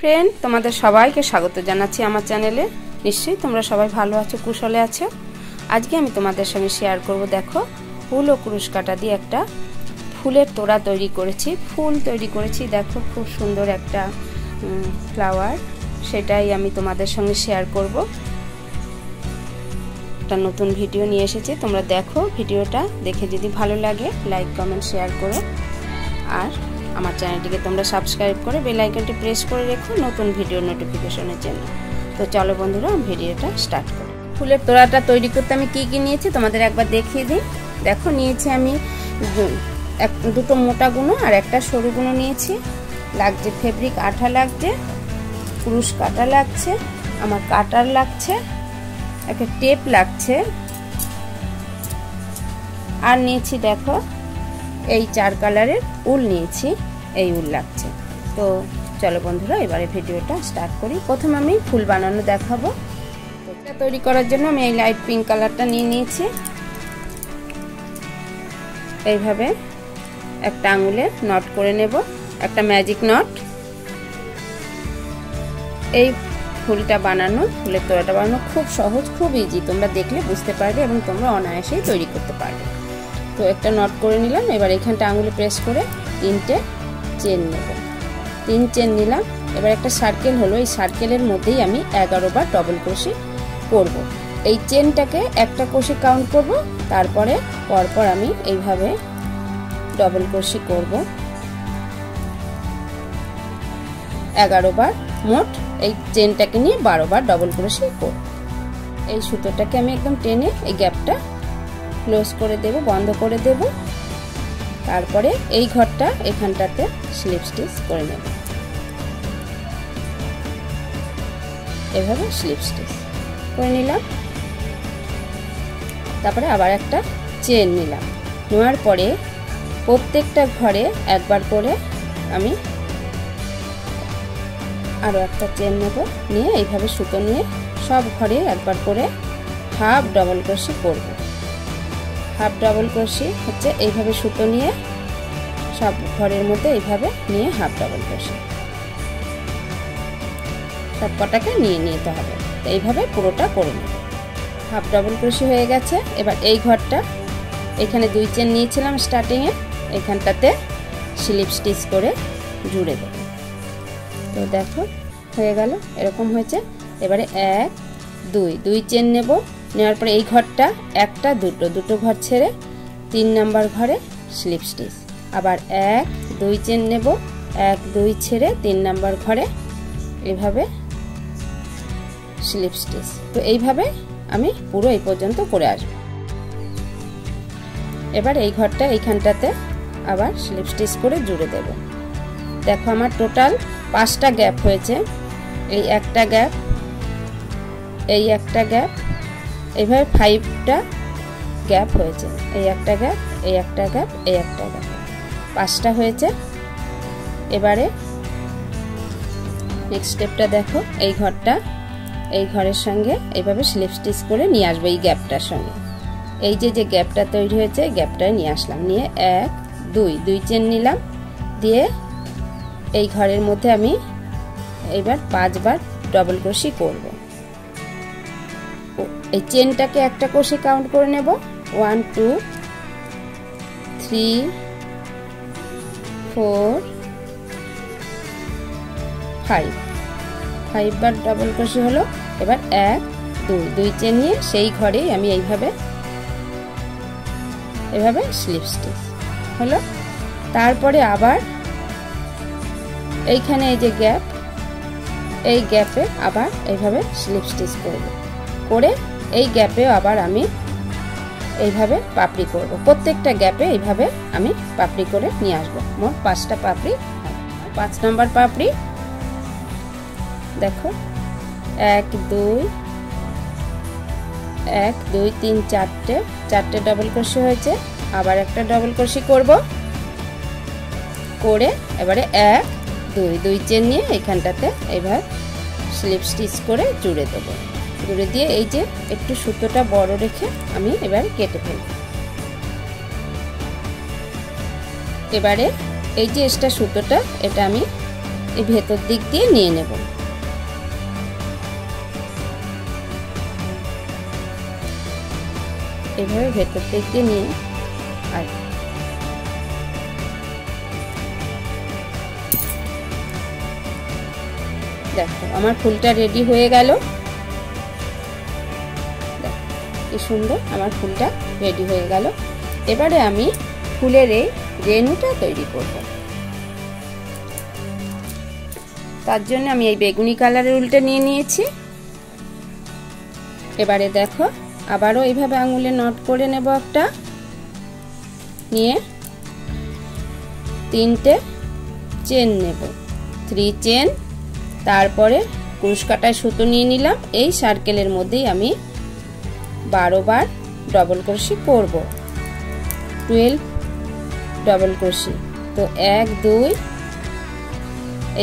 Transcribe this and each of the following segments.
Friend, তোমাদের সবাইকে স্বাগত জানাচ্ছি আমার চ্যানেলে। নিশ্চয়ই তোমরা সবাই ভালো আছো, কুশলে আছো। আজকে আমি তোমাদের সঙ্গে শেয়ার করব, দেখো ফুল ও কুরুশ কাঁটা দিয়ে একটা ফুলের তোড়া তৈরি করেছি। ফুল তৈরি করেছি, দেখো খুব সুন্দর একটা ফ্লাওয়ার, সেটাই আমি তোমাদের সঙ্গে শেয়ার করব। একটা নতুন ভিডিও নিয়ে এসেছি, তোমরা দেখো। ভিডিওটা দেখে যদি ভালো লাগে লাইক কমেন্ট শেয়ার করো, আর আমার চ্যানেলটিকে তোমরা সাবস্ক্রাইব করে বেল আইকনটি প্রেস করে রেখো নতুন ভিডিও নোটিফিকেশনের জন্য। তো চলো বন্ধুরা, ভিডিওটা স্টার্ট করি। ফুলের তোড়াটা তৈরি করতে আমি কি কি নিয়েছি তোমাদের একবার দেখিয়ে দিই। দেখো, নিয়েছি আমি দুটো মোটা গুঁড়ো আর একটা সরু গুঁড়ো নিয়েছি। লাগছে ফেব্রিক আঠা, লাগছে কুরুশ কাঁটা, লাগছে আমার কাটার, লাগছে একটা টেপ, লাগছে আর নিয়েছি দেখো এই 4 কালারের উল নিয়েছি, এই উল লাগছে। তো চলো বন্ধুরা, এবারে ভিডিওটা স্টার্ট করি। প্রথমে আমি ফুল বানানো দেখাবো। এটা তৈরি করার জন্য আমি এই লাইট পিঙ্ক কালারটা নিয়ে নিয়েছি। এইভাবে একটা আঙুলে নট করে নেব, একটা ম্যাজিক নট। এই ফুলটা বানানো, ফুলের তোড়াটা বানানো খুব সহজ, খুব ইজি, তোমরা দেখলে বুঝতে পারবে এবং তোমরা অনায়াসেই তৈরি করতে পারবে। তো একটা নট করে নিলাম। এবার এখানটা আঙুলে প্রেস করে 3টে চেন নেব। 3 চেন নিলাম। এবার একটা সার্কেল হলো, এই সার্কেলের মধ্যেই আমি 11 বার ডবল ক্রোশে করব। এই চেনটাকে একটা ক্রোশে কাউন্ট করব, তারপরে পরপর আমি এইভাবে ডবল ক্রোশে করব 11 বার। মোট এই চেনটাকে নিয়ে 12 বার ডবল ক্রোশে করব। এই সুতোটাকে আমি একদম টেনে এই গ্যাপটা ক্লোজ করে দেব, বন্ধ করে দেব। তারপরে এই ঘরটা এখানটাতে স্লিপ স্টিচ করে নেব, এভাবে স্লিপ স্টিচ করে নিলাম। তারপরে আবার একটা চেন নিলাম। নেওয়ার পরে প্রত্যেকটা ঘরে একবার করে আমি আরও একটা চেন নেব, নিয়ে এইভাবে সুতো নিয়ে সব ঘরে একবার করে হাফ ডবল ক্রোশে করব। হাফ ডবল ক্রোশে হচ্ছে এইভাবে সুতো নিয়ে সব ঘরের মধ্যে এইভাবে নিয়ে হাফ ডবল ক্রোশে সব কটাকে নিয়ে নিতে হবে। এইভাবে পুরোটা করে নেব। হাফ ডবল ক্রোশে হয়ে গেছে। এবার এই ঘরটা, এখানে 2 চেন নিয়েছিলাম স্টার্টিংয়ে, এখানটাতে স্লিপ স্টিচ করে জুড়ে দেব। তো দেখো হয়ে গেল, এরকম হয়েছে। এবারে 1 2 চেন নেব। নেওয়ার পরে এই ঘরটা একটা দুটো ঘর ছেড়ে 3 নাম্বার ঘরে স্লিপ স্টিচ। আবার 1 2 চেন নেব, 1 2 ছেড়ে 3 নাম্বার ঘরে এইভাবে স্লিপ স্টিচ। তো এইভাবে আমি পুরো এই পর্যন্ত করে আসব। এবার এই ঘরটা এইখানটাতে আবার স্লিপ স্টিচ করে জুড়ে দেব। দেখো আমার টোটাল 5টা গ্যাপ হয়েছে। এই একটা গ্যাপ, এই একটা গ্যাপ, এইভাবে 5টা গ্যাপ হয়েছে। এই একটা গ্যাপ, এই একটা গ্যাপ, এই একটা গ্যাপ, 5টা হয়েছে। এবারে নেক্সট স্টেপটা দেখো, এই ঘরটা এই ঘরের সঙ্গে এইভাবে স্লিপ স্টিচ করে নিয়ে আসবো এই গ্যাপটার সঙ্গে। এই যে গ্যাপটা তৈরি হয়েছে, গ্যাপটায় নিয়ে আসলাম। নিয়ে 1 2 চেন নিলাম, দিয়ে এই ঘরের মধ্যে আমি এইবার 5 বার ডবল ক্রোশে করব। এই চেনটাকে একটা ক্রোশে কাউন্ট করে নেব। 1 2 3 4 5 বার ডবল ক্রোশে হলো। এবার 1 2 চেন নিয়ে সেই ঘরেই আমি এইভাবে স্লিপ স্টিচ হলো। তারপরে আবার এইখানে এই যে গ্যাপ, এই গ্যাপে আবার এইভাবে স্লিপ স্টিচ করব। করে এই গ্যাপে আবার আমি এইভাবে পাপড়ি করব। প্রত্যেকটা গ্যাপে এইভাবে আমি পাপড়ি করে নিয়ে আসব। মোট 5টা পাপড়ি। 5 নম্বর পাপড়ি দেখো, 1 2 3 4টে ডবল ক্রোশে হয়েছে। আবার একটা ডবল ক্রোশে করব, করে এবারে 1 2 চেন নিয়ে এখানটাতে এইভাবে স্লিপ স্টিচ করে জুড়ে দেব। জুড়ে দিয়ে এই যে একটু সুতোটা বড় রেখে আমি এবার কেটে ফেলব। এবারে এই যে এক্সট্রা সুতোটা, এটা আমি এই ভেতর দিক দিয়ে নিয়ে নেব। এভাবে ভেতর দিক দিয়ে নিয়ে আর দেখো আমার ফুলটা রেডি হয়ে গেল। কি সুন্দর আমার ফুলটা রেডি হয়ে গেল। এবারে আমি ফুলের এই রেণুটা তৈরি করব। তার জন্য আমি এই বেগুনি কালারের উলটা নিয়ে নিয়েছি। এবারে দেখো আবারও এইভাবে আঙুলে নট করে নেব একটা, নিয়ে 3টে চেন নেব, 3 চেন। তারপরে ক্রুশ কাটায় সুতো নিয়ে নিলাম। এই সার্কেলের মধ্যেই আমি 12 বার ডবল ক্রোশি করব, 12 ডবল ক্রোশি। তো 1 2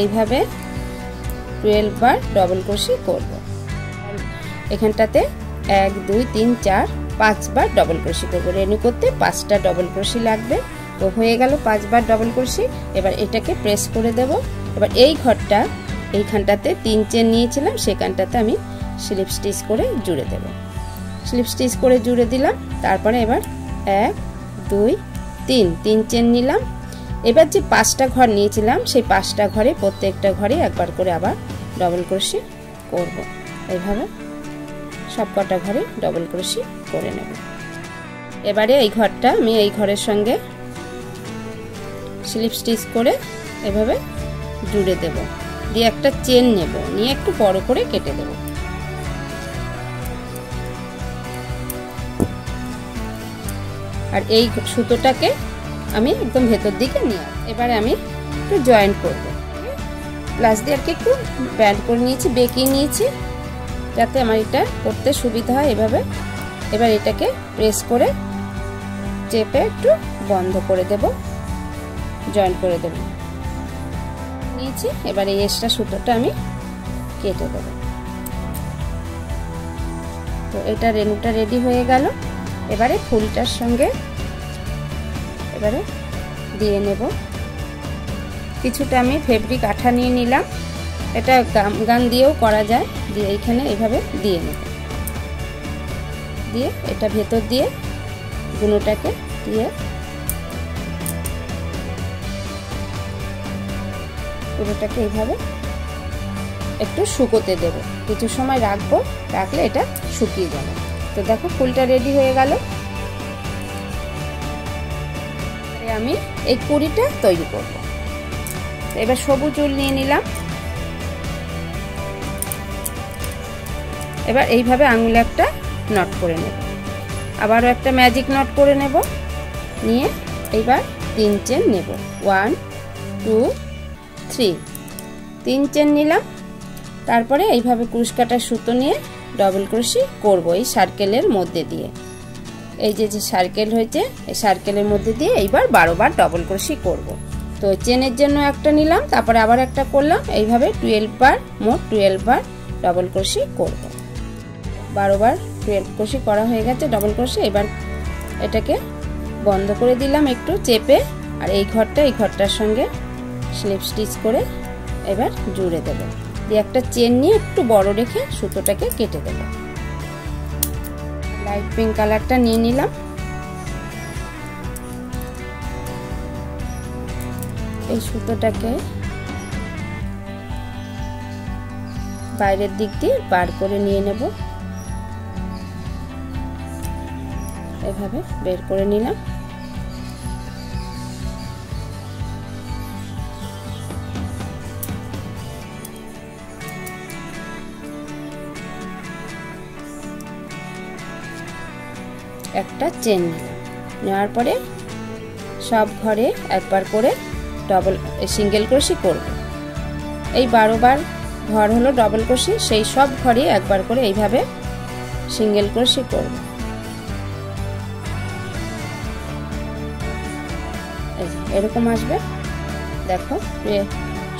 এইভাবে 12 বার ডবল ক্রোশি করব। এখানটাতে 1 2 3 4 5 বার ডবল ক্রোশি করব। রেণু করতে 5টা ডবল ক্রোশি লাগবে। তো হয়ে গেল 5 বার ডবল ক্রোশি। এবার এটাকে প্রেস করে দেব। এবার এই ঘরটা এইখানটাতে 3 চেন নিয়েছিলাম, সেখানটাতে আমি স্লিপ স্টিচ করে জুড়ে দেব। স্লিপ স্টিচ করে জুড়ে দিলাম। তারপরে এবার 1 2 3 চেন নিলাম। এবার যে 5টা ঘর নিয়েছিলাম সেই 5টা ঘরে প্রত্যেকটা ঘরে একবার করে আবার ডবল ক্রোশি করব। এইভাবে সব কটা ঘরে ডবল ক্রোশি করে নেব। এবারে এই ঘরটা আমি এই ঘরের সঙ্গে স্লিপ স্টিচ করে এভাবে জুড়ে দেব, দিয়ে একটা চেন নেব, নিয়ে একটু বড় করে কেটে দেব। আর এই সুতোটাকে আমি একদম ভেতর দিকে নিয়ে এবারে আমি একটু জয়েন্ট করব। প্লাস দিয়ে আর কি একটু ব্যান্ড করে নিয়েছি, বেঁকিয়ে নিয়েছি যাতে আমার এটা করতে সুবিধা হয় এভাবে। এবার এটাকে প্রেস করে চেপে একটু বন্ধ করে দেব, জয়েন্ট করে দেব নিয়েছি। এবার এই এক্সট্রা সুতোটা আমি কেটে দেব। তো এটা রেণুটা রেডি হয়ে গেল। এবারে ফুলটার সঙ্গে এবারে দিয়ে নেব। কিছুটা আমি ফেব্রিক আঠা নিয়ে নিলাম, এটা গান দিয়েও করা যায়। দিয়ে এইখানে এইভাবে দিয়ে নেব, দিয়ে এটা ভেতর দিয়ে গুনোটাকে দিয়ে পুরোটাকে এইভাবে একটু শুকোতে দেব। কিছু সময় রাখবো, রাখলে এটা শুকিয়ে যাবে। তো দেখো ফুলটা রেডি হয়ে গেল। আমি এই কুড়িটা তৈরি করব। এবার সবুজ উল নিয়ে নিলাম। এবার এইভাবে আঙুলে একটা নট করে নেব, আবারও একটা ম্যাজিক নট করে নেব, নিয়ে এইবার 3 চেন নেব। 1 2 3 3 চেন নিলাম। তারপরে এইভাবে ক্রুশ কাটার সুতো নিয়ে ডবল ক্রোশি করব এই সার্কেলের মধ্যে দিয়ে। এই যে সার্কেল হয়েছে এই সার্কেলের মধ্যে দিয়ে এইবার 12 বার ডবল ক্রোশি করব। তো চেনের জন্য একটা নিলাম, তারপরে আবার একটা করলাম। এইভাবে 12 বার, মোট 12 বার ডবল ক্রোশি করব। 12 বার 12 ক্রোশি করা হয়ে গেছে ডবল ক্রোশি। এবার এটাকে বন্ধ করে দিলাম একটু চেপে। আর এই ঘরটার সঙ্গে স্লিপ স্টিচ করে এবার জুড়ে দেব, দিয়ে একটা চেন নিয়ে একটু বড় রেখে সুতোটাকে কেটে দেব। লাইট পিঙ্ক কালারটা নিয়ে নিলাম। এই সুতোটাকে বাইরের দিক দিয়ে বার করে নিয়ে নেব। এভাবে বের করে নিলাম। একটা চেন নিলাম, নেওয়ার পরে সব ঘরে একবার করে ডবল সিঙ্গেল ক্রোশি করব। এই 12 বার ঘর হলো ডবল ক্রোশি, সেই সব ঘরে একবার করে এইভাবে সিঙ্গেল ক্রোশি করব। এরকম আসবে। দেখো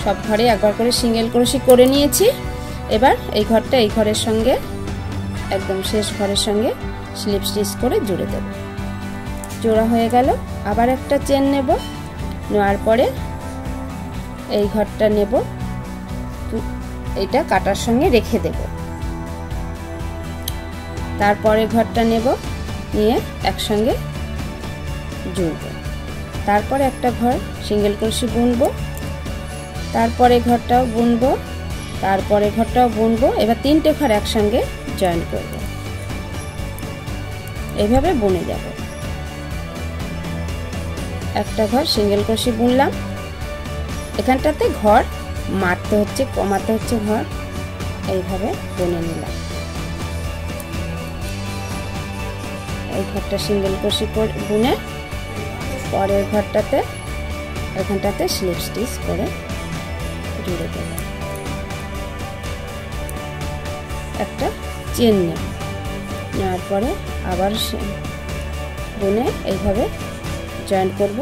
সব ঘরে একবার করে সিঙ্গেল ক্রোশি করে নিয়েছি। এবার এই ঘরটা এই ঘরের সঙ্গে একদম শেষ ঘরের সঙ্গে স্লিপ স্টিচ করে জুড়ে দেব। জোড়া হয়ে গেল। আবার একটা চেন নেব, নেওয়ার পরে এই ঘরটা নেব, এইটা কাটার সঙ্গে রেখে দেব। তারপরে ঘরটা নেব, নিয়ে একসঙ্গে জুড়ব। তারপরে একটা ঘর সিঙ্গেল ক্রোশে বুনবো, তারপরে ঘরটাও বুনবো, তারপরে ঘরটাও বুনবো। এবার 3টে ঘর একসঙ্গে জয়েন করব, এইভাবে বুনে যাব। একটা ঘর সিঙ্গেল ক্রোশে বুনলাম, এখানটাতে ঘর মারতে হচ্ছে, কমাতে হচ্ছে ঘর, এইভাবে বুনে নিলাম। এই ঘরটা সিঙ্গেল ক্রোশে বুনে পরের ঘরটাতে এখানটাতে স্লিপ স্টিচ করে জুড়ে দেব। একটা চেন নেব, নেওয়ার পরে আবার বুনে এইভাবে জয়েন করব।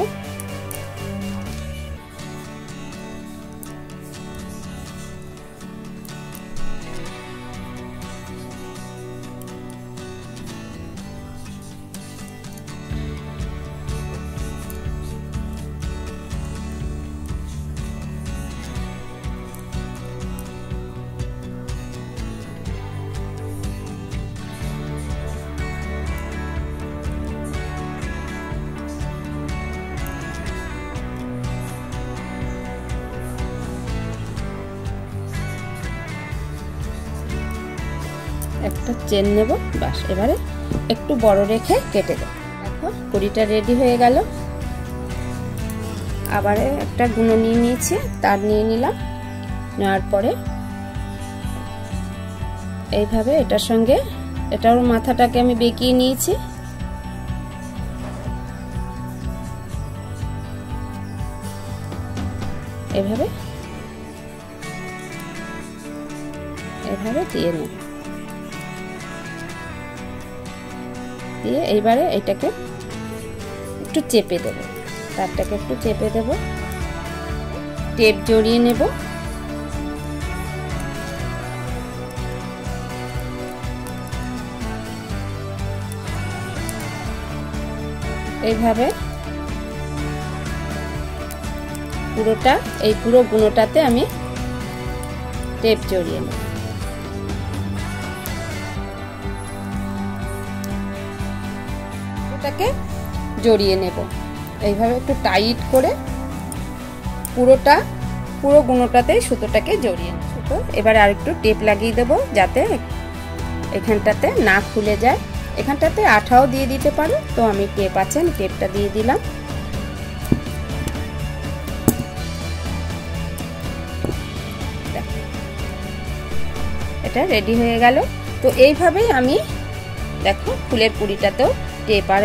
একটা চেন নেব, বাস। এবারে একটু বড় রেখে কেটে দেব। দেখো কুড়িটা রেডি হয়ে গেল। আবার একটা গুঁড়ো নিয়ে নিয়েছি, তার নিয়ে নিলাম, নেওয়ার পরে এইভাবে এটার সঙ্গে এটার মাথাটাকে আমি বেঁকিয়ে নিয়েছি। এইভাবে এইভাবে দিয়ে নেব, দিয়ে এইবারে এটাকে একটু চেপে দেব, তারটাকে একটু চেপে দেব, টেপ জড়িয়ে নেব। এইভাবে পুরোটা, এই পুরো গুঁড়োটাতে আমি টেপ জড়িয়ে নেব। এটাকে জড়িয়ে নেব এইভাবে একটু টাইট করে, পুরো গুঁড়োটাতে সুতোটাকে জড়িয়ে নেব। সুতো এবারে আরেকটু টেপ লাগিয়ে দেব যাতে এখানটাতে না খুলে যায়। এখানটাতে আঠাও দিয়ে দিতে পারো, তো আমি টেপ আছে, আমি টেপটা দিয়ে দিলাম। এটা রেডি হয়ে গেল। তো এইভাবেই আমি দেখো ফুলের কুড়িটাতেও টেপ আর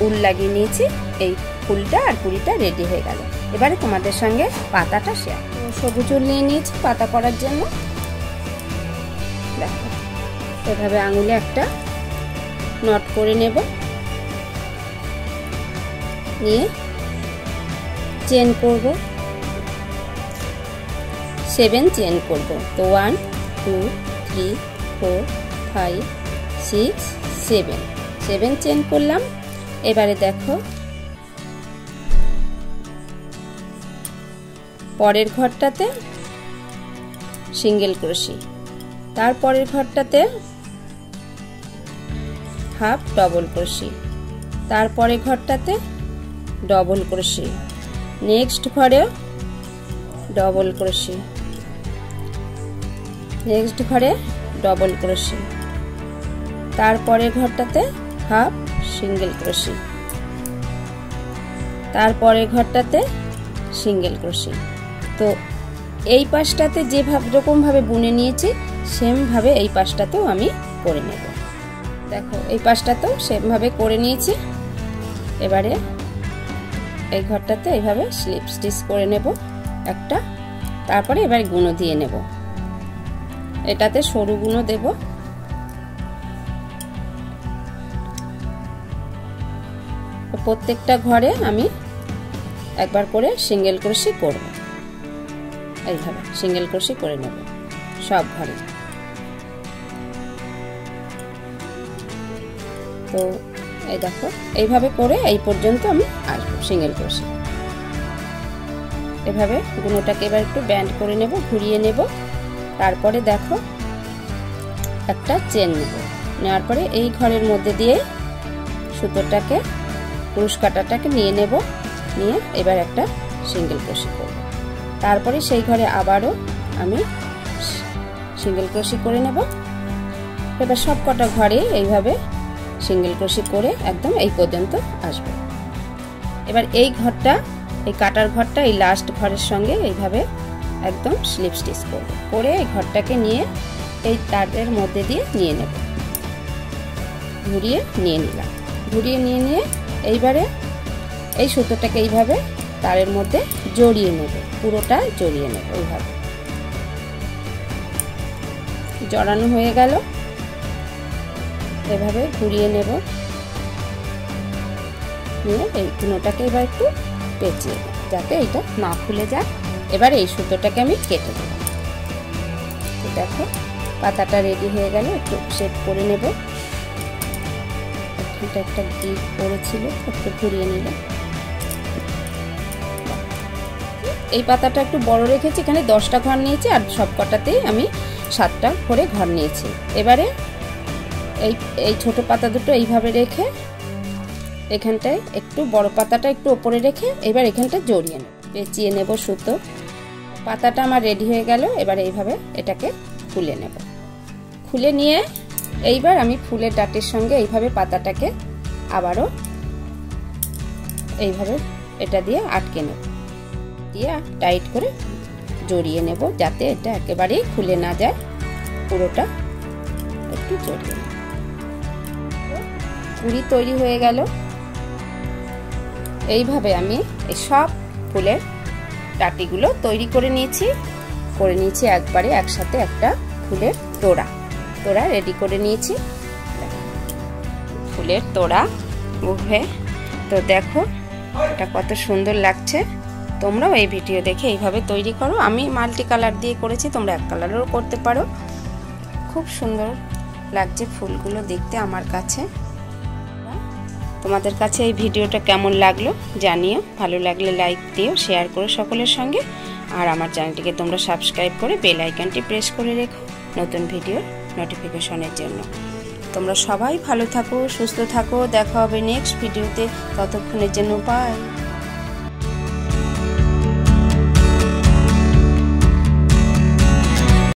উল লাগিয়ে নিয়েছি। এই ফুলটা আর কুড়িটা রেডি হয়ে গেল। এবারে তোমাদের সঙ্গে পাতাটা শেয়ার। সবুজ উল নিয়ে নিয়েছি পাতা করার জন্য। দেখো এভাবে আঙুলে একটা নট করে নেব, নিয়ে চেন করব, 7 চেন করব। তো 1 2 3 4 5 6 7 চেন করলাম। এবারে দেখো পরের ঘরটাতে সিঙ্গেল ক্রোশে, তারপরের ঘরটাতে হাফ ডবল ক্রোশে, তারপরে ঘরটাতে ডবল ক্রোশে, নেক্সট ঘরে ডবল ক্রোশে, নেক্সট ঘরে ডবল ক্রোশে, তারপরে ঘরটাতে হাফ সিঙ্গেল ক্রোশে, তারপরে ঘরটাতে সিঙ্গেল ক্রোশে। তো এই পাশটাতে যেরকম ভাবে বুনে নিয়েছি সেম ভাবে এই পাশটাতেও আমি করে নেব। দেখো এই পাশটাতেও সেম ভাবে করে নিয়েছি। এবারে এই ঘরটাতে এইভাবে স্লিপ স্টিচ করে নেব একটা, তারপরে এবার গুঁড়ো দিয়ে নেব। এটাতে সরু গুঁড়ো দেব। প্রত্যেকটা ঘরে আমি একবার করে সিঙ্গেল ক্রোশে করব। এইভাবে সিঙ্গেল ক্রোশে করে নেব সব ঘরে। তো এই দেখো এইভাবে করে এই পর্যন্ত আমি আসবো সিঙ্গেল ক্রোশে। এভাবে গুঁড়োটাকে এবার একটু ব্যান্ড করে নেব, ঘুরিয়ে নেব। তারপরে দেখো একটা চেন নেব, নেওয়ার পরে এই ঘরের মধ্যে দিয়ে সুতোটাকে ক্রুশ কাটাটাকে নিয়ে নেব, নিয়ে এবার একটা সিঙ্গেল ক্রোশি করব। তারপরে সেই ঘরে আবারও আমি সিঙ্গেল ক্রোশি করে নেব। এবার সব কটা ঘরে এইভাবে সিঙ্গেল ক্রোশি করে একদম এই পর্যন্ত আসবে। এবার এই ঘরটা, এই কাটার ঘরটা এই লাস্ট ঘরের সঙ্গে এইভাবে একদম স্লিপ স্টিচ করব, করে এই ঘরটাকে নিয়ে এই তারের মধ্যে দিয়ে নিয়ে নেব, ঘুরিয়ে নিয়ে নিলাম। ঘুরিয়ে নিয়ে এইবারে এই সুতোটাকে এইভাবে তারের মধ্যে জড়িয়ে নেব, পুরোটা জড়িয়ে নেব। এইভাবে জড়ানো হয়ে গেল, এভাবে ঘুরিয়ে নেব, নিয়ে এই কুনোটাকে এবার একটু পেঁচিয়ে দেব যাতে এটা না খুলে যায়। এবার এই সুতোটাকে আমি কেটে দেব। দেখো পাতাটা রেডি হয়ে গেল, একটু শেপ করে নেব। এটা একটা গিট পড়েছিল, একটু ঘুরিয়ে নিলাম। এই পাতাটা একটু বড় রেখেছি, এখানে 10টা ঘর নিয়েছি আর সব কটাতেই আমি 7টা করে ঘর নিয়েছি। এবারে এই ছোট পাতা দুটো এইভাবে রেখে এখানটায় একটু বড় পাতাটা একটু ওপরে রেখে এবার এখানটা জড়িয়ে নেব, পেঁচিয়ে নেব সুতো। পাতাটা আমার রেডি হয়ে গেল। এবার এইভাবে এটাকে খুলে নেব। খুলে নিয়ে এইবার আমি ফুলের ডাটির সঙ্গে এইভাবে পাতাটাকে আবারও এইভাবে এটা দিয়ে আটকে নেব, দিয়ে টাইট করে জড়িয়ে নেব যাতে এটা একেবারেই খুলে না যায়, পুরোটা একটু জড়িয়ে নেব। পুরি তৈরি হয়ে গেল। এইভাবে আমি এই সব ফুলের ডাটিগুলো তৈরি করে নিয়েছি একবারে একসাথে একটা ফুলের তোড়া রেডি করে নিয়েছি। ফুলের তোড়া উঠে তো দেখো এটা কত সুন্দর লাগছে। তোমরাও এই ভিডিও দেখে এইভাবে তৈরি করো। আমি মাল্টি কালার দিয়ে করেছি, তোমরা এক কালারেরও করতে পারো। খুব সুন্দর লাগছে ফুলগুলো দেখতে আমার কাছে। তোমাদের কাছে এই ভিডিওটা কেমন লাগলো জানিও, ভালো লাগলে লাইক দিও, শেয়ার করো সকলের সঙ্গে। আর আমার চ্যানেলটিকে তোমরা সাবস্ক্রাইব করে বেল আইকনটি প্রেস করে রেখো নতুন ভিডিওর নোটিফিকেশনের জন্য। তোমরা সবাই ভালো থাকো, সুস্থ থাকো। দেখা হবে নেক্সট ভিডিওতে, ততক্ষণের জন্য বাই।